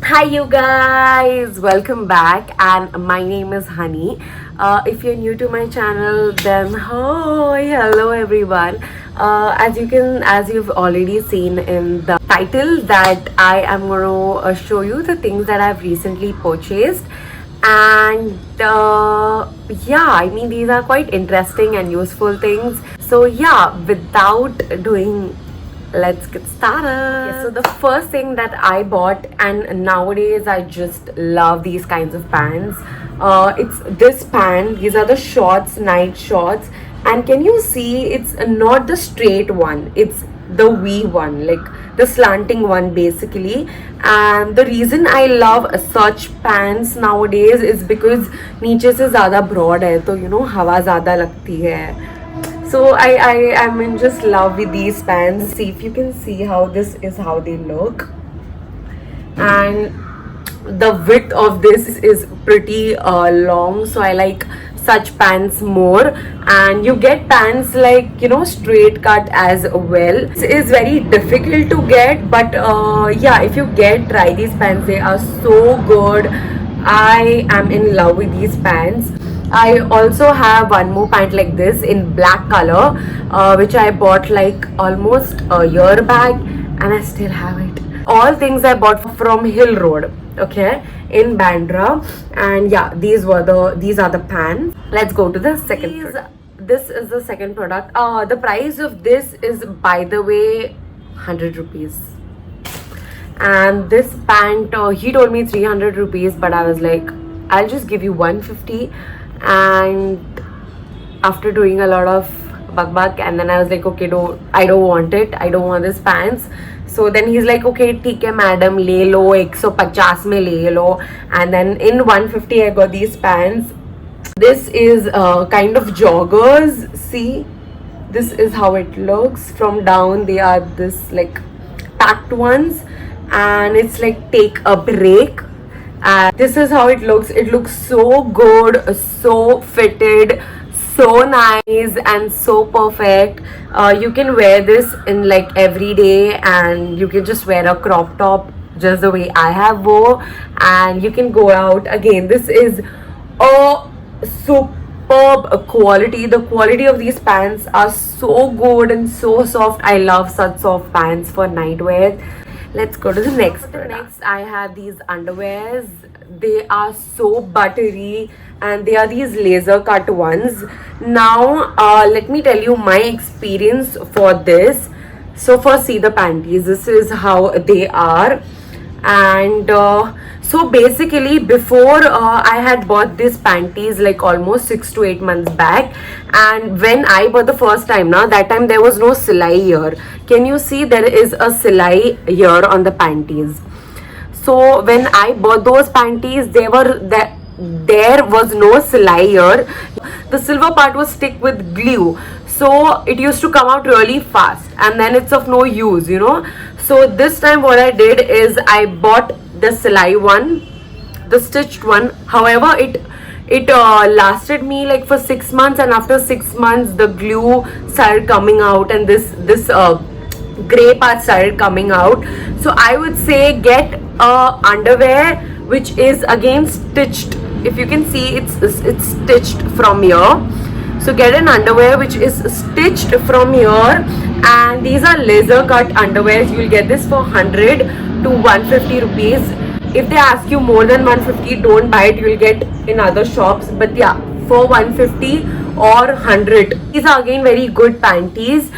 Hi, you guys, welcome back. And my name is Honey. If you're new to my channel, then hi, hello everyone. As you've already seen in the title, that I am going to show you the things that I've recently purchased. And yeah, I mean, these are quite interesting and useful things. So, yeah, without doing let's get started. Yes, so the first thing that I bought, and nowadays I just love these kinds of pants. It's this pant. These are the shorts, night shorts, and can you see? It's not the straight one. It's the V one, like the slanting one, basically. And the reason I love such pants nowadays is because नीचे से ज़्यादा broad है, तो हवा ज़्यादा लगती है. So I am in just love with these pants. See if you can see how this is how they look. And the width of this is pretty long, so I like such pants more. And you get pants like straight cut as well. It is very difficult to get, but yeah, if you try these pants, they are so good. I am in love with these pants. I also have one more pant like this in black color, which I bought like almost a year back, and I still have it. All things I bought from Hill Road, okay, in Bandra. And yeah, these are the pants. Let's go to the second product. This is the second product. The price of this is, by the way, 100 rupees. And this pant, he told me 300 rupees, but I was like, I'll just give you 150. And after doing a lot of buck, and then I was like, okay, I don't want it. I don't want this pants. So then he's like, okay, ठीक है madam, ले लो 150 में ले लो. And then in 150 I got these pants. This is kind of joggers. See, this is how it looks from down. They are this like packed ones, and it's like take a break. And this is how it looks. It looks so good, so fitted, so nice, and so perfect. You can wear this in like every day, and you can just wear a crop top just the way I have wore, and you can go out. Again, this is a superb quality. The quality of these pants are so good and so soft. I love such soft pants for nightwear. Let's go to the next product. Next, I have these underwears. They are so buttery, and they are these laser cut ones. Now, let me tell you my experience for this. So first, see the panties. This is how they are. And so basically, before I had bought these panties like almost 6 to 8 months back, and when I bought the first time, now that time there was no silai here. Can you see there is a silai here on the panties? So when I bought those panties, there was no silai here. The silver part was stick with glue, so it used to come out really fast, and then it's of no use. So this time what I did is I bought the silai one, the stitched one. However, it lasted me like for 6 months, and after 6 months the glue started coming out, and this gray part started coming out. So I would say get underwear which is again stitched. If you can see, it's stitched from here. So get an underwear which is stitched from here, and these are laser cut underwears. You will get this for 100 to 150 rupees. If they ask you more than 150, don't buy it. You will get in other shops. But yeah, for 150 or 100, these are again very good panties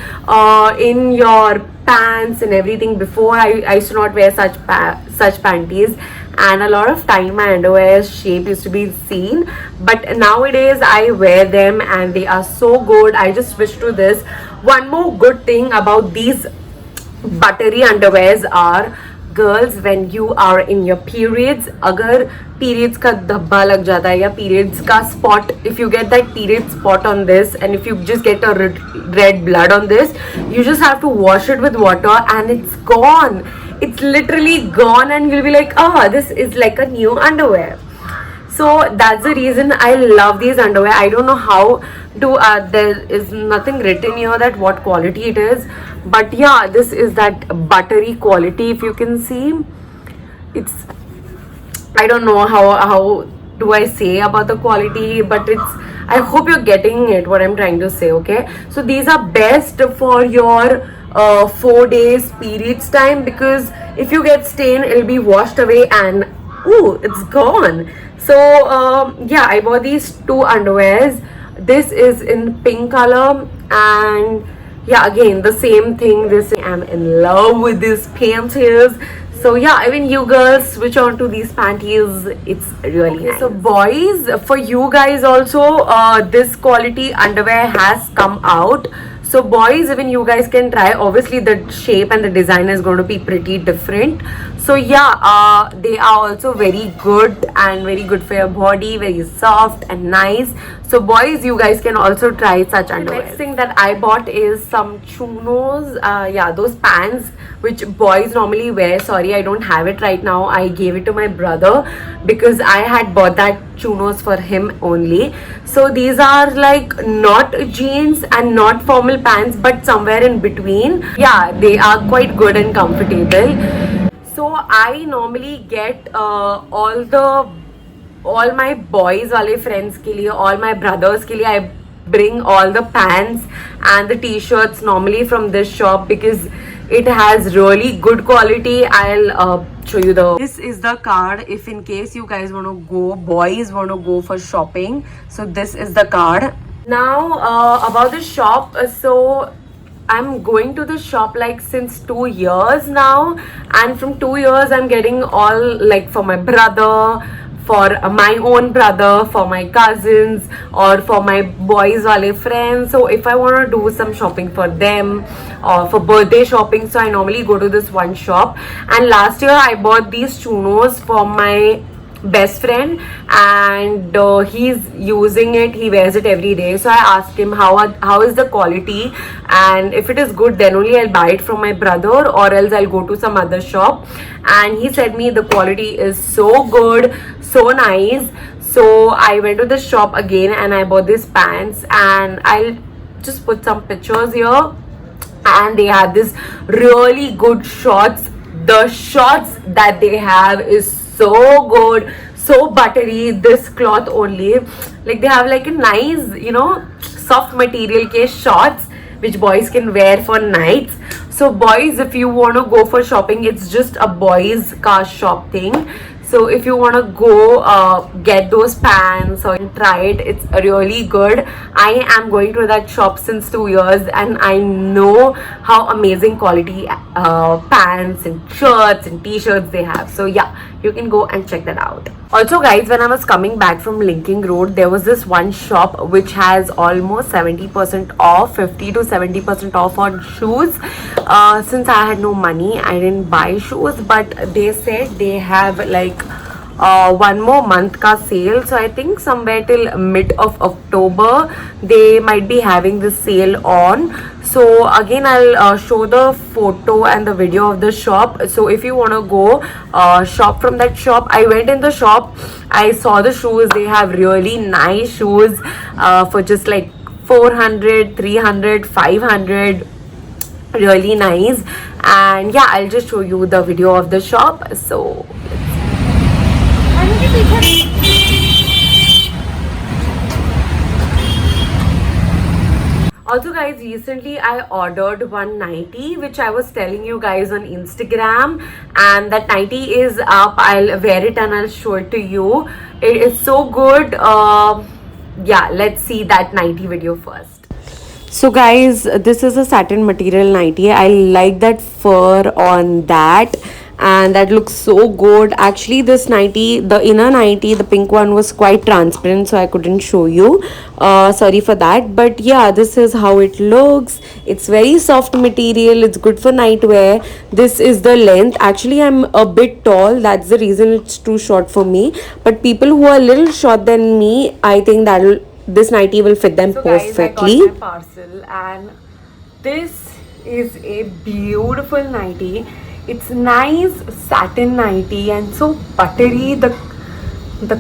in your pants and everything. Before I used to not wear such panties, and a lot of time my underwear shape used to be seen, but nowadays I wear them and they are so good. I just switched to this. One more good thing about these buttery underwears are, girls, when you are in your periods, अगर periods का धब्बा लग जाता है या periods का spot, if you get that period spot on this, and if you just get a red blood on this, you just have to wash it with water and it's gone. It's literally gone, and you'll be like, this is like a new underwear. So that's the reason I love these underwear. I don't know how there is nothing written here that what quality it is, but yeah, this is that buttery quality. If you can see, it's I don't know how do I say about the quality, but it's, I hope you're getting it what I'm trying to say. Okay, so these are best for your 4 days periods time, because if you get stain it'll be washed away and ooh, it's gone. So yeah, I bought these two underwears. This is in pink color, and yeah, again the same thing, this, I'm in love with these panties. So yeah, I mean, you girls switch on to these panties, it's really nice. So boys, for you guys also, this quality underwear has come out. So boys, even you guys can try. Obviously the shape and the design is going to be pretty different. So yeah, they are also very good and very good for your body, very soft and nice. So boys, you guys can also try such underwear. Next thing that I bought is some chunos. Yeah, those pants which boys normally wear. Sorry, I don't have it right now. I gave it to my brother because I had bought that chunos for him only. So these are like not jeans and not formal pants, but somewhere in between. Yeah, they are quite good and comfortable. So I normally get all my boys wale friends ke liye, all my brothers ke liye, I bring all the pants and the t-shirts normally from this shop because it has really good quality. I'll show you this is the card if in case you guys want to go, boys want to go for shopping. So this is the card. Now about the shop, so I'm going to the shop like since 2 years now, and from 2 years I'm getting all like for my brother, for my own brother, for my cousins, or for my boys wale friends. So if I want to do some shopping for them or for birthday shopping, so I normally go to this one shop. And last year I bought these chunos for my best friend, and he's using it, he wears it every day. So I asked him how is the quality, and if it is good then only I'll buy it from my brother, or else I'll go to some other shop. And he said me the quality is so good, so nice. So I went to the shop again and I bought these pants, and I'll just put some pictures here. And they have this really good shorts. The shorts that they have is so good, so buttery. This cloth only, like they have like a nice, soft material ke shorts which boys can wear for nights. So boys, if you want to go for shopping, it's just a boys car shop thing. So if you want to go get those pants or try it, it's really good. I am going to that shop since 2 years, and I know how amazing quality pants and shirts and t-shirts they have. So yeah, you can go and check that out. Also guys, when I was coming back from Linking Road, there was this one shop which has almost 70% off, 50 to 70% off on shoes. Since I had no money, I didn't buy shoes, but they said they have like one more month ka sale. So I think somewhere till mid of October they might be having this sale on. So again, I'll show the photo and the video of the shop. So if you want to go shop from that shop, I went in the shop, I saw the shoes. They have really nice shoes for just like 400, 300, 500, really nice. And yeah, I'll just show you the video of the shop. So also guys, recently I ordered one nightie which I was telling you guys on Instagram, and that nightie is up. I'll wear it and I'll show it to you. It is so good. Yeah, let's see that nightie video first. So guys, this is a satin material nightie. I like that fur on that, and that looks so good. Actually, this nightie, the inner nightie, the pink one, was quite transparent, so I couldn't show you. Sorry for that. But yeah, this is how it looks. It's very soft material. It's good for night wear. This is the length. Actually, I'm a bit tall. That's the reason it's too short for me. But people who are a little short than me, I think this nightie will fit them perfectly. Guys, I got my parcel, and this is a beautiful nightie. It's nice satin nightie and so buttery. The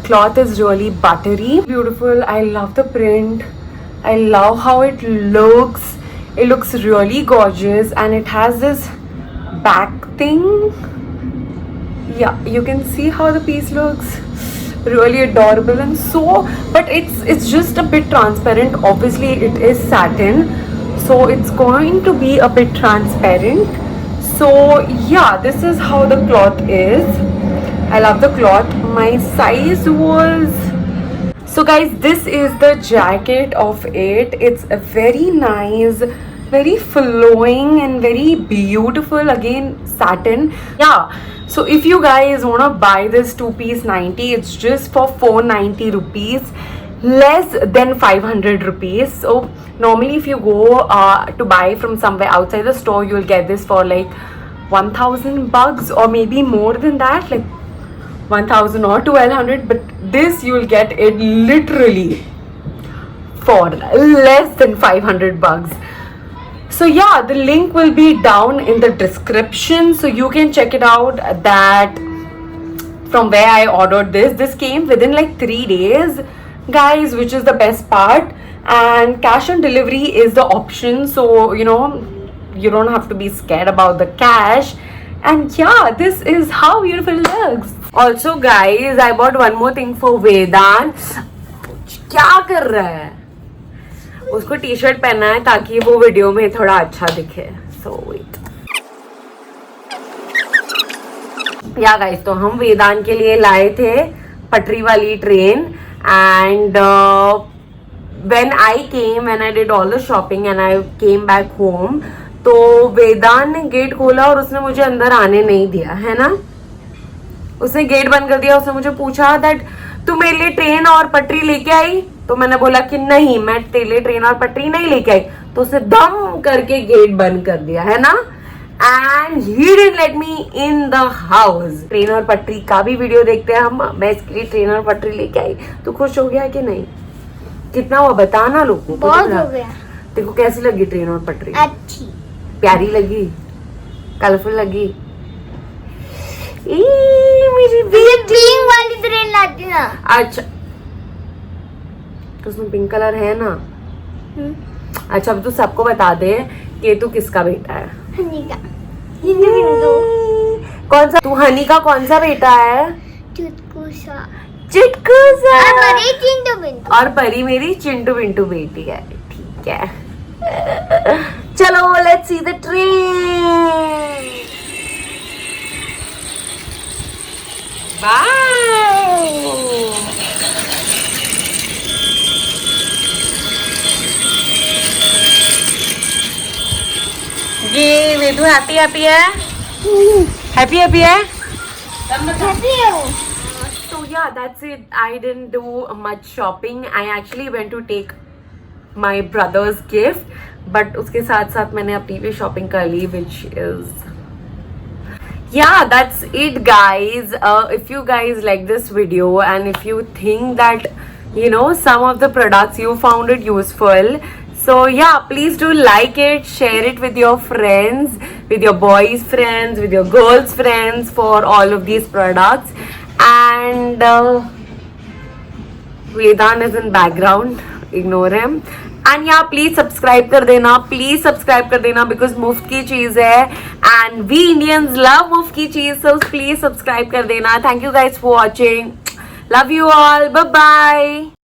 cloth is really buttery, beautiful. I love the print. I love how it looks. It looks really gorgeous, and it has this back thing. Yeah, you can see how the piece looks really adorable and so, but it's just a bit transparent. Obviously it is satin, so it's going to be a bit transparent. So yeah, this is how the cloth is. I love the cloth. My size was, so guys, this is the jacket of it. It's a very nice, very flowing and very beautiful, again satin. Yeah, so if you guys want to buy this two-piece 90, it's just for 490 rupees, less than 500 rupees. So normally if you go to buy from somewhere outside the store, you'll get this for like 1000 bucks or maybe more than that, like 1000 or 1200, but this you will get it literally for less than 500 bucks. So yeah, the link will be down in the description, so you can check it out. That from where I ordered this came within like 3 days, guys, which is the best part. And cash on delivery is the option, so you know, you don't have to be scared about the cash. And yeah, this is how beautiful it looks. Also guys, I bought one more thing for Vedant. क्या कर रहा है? उसको T shirt पहनना है ताकि वो video में थोड़ा अच्छा दिखे. So wait. या गाइस, तो हम वेदांत के लिए लाए थे पटरी वाली train. And when I did all the shopping and I came back home, तो वेदांत ने गेट खोला और उसने मुझे अंदर आने नहीं दिया, है ना. उसने गेट बंद कर दिया. उसने मुझे पूछा दैट तू मेरे लिए ट्रेन और पटरी लेके आई. तो मैंने बोला कि नहीं, मैं तेरे लिए ट्रेन और पटरी नहीं लेके आई. तो उसने दम करके गेट बंद कर दिया, है ना. And he didn't let me in the house. Train और पटरी का भी वीडियो देखते हैं हम. मैं इसके लिए ट्रेन और पटरी लेके आई. तू खुश हो गया कि नहीं? कितना हुआ बता ना लोगों को. बहुत हो गया. तेरे को कैसी लगी ट्रेन और पटरी? अच्छी. प्यारी लगी? कलरफुल लगी? मेरी ग्रीन वाली ट्रेन लाती ना. अच्छा, तो उसमें पिंक कलर है ना. अच्छा, अब तू सबको बता दे कि तू किसका बेटा है. हनी का. हिंदू. कौन सा? तू हनी का कौन सा बेटा है? चुटकू सा. चिटकू सा. और परी चिंटू बिंटू. और परी मेरी चिंटू बिंटू बेटी है. ठीक है, चलो लेट्स सी द ट्रेन. ये वेदू हैप्पी हैप्पी है. हैप्पी हैप्पी है. So yeah, that's it. I didn't do much shopping. I actually went to take my brother's gift, but उसके साथ साथ मैंने अपनी भी shopping कर ली, which is, yeah, that's it guys. If you guys like this video and if you think that you know some of the products you found it useful, so yeah, please do like it, share it with your friends, with your boys friends, with your girls friends, for all of these products. And Vedant is in background, ignore him. And yeah, please subscribe कर देना, please subscribe कर देना, because मुफ्त की चीज है and we Indians love मुफ्त की चीज, so please subscribe कर देना. Thank you guys for watching. Love you all. Bye bye.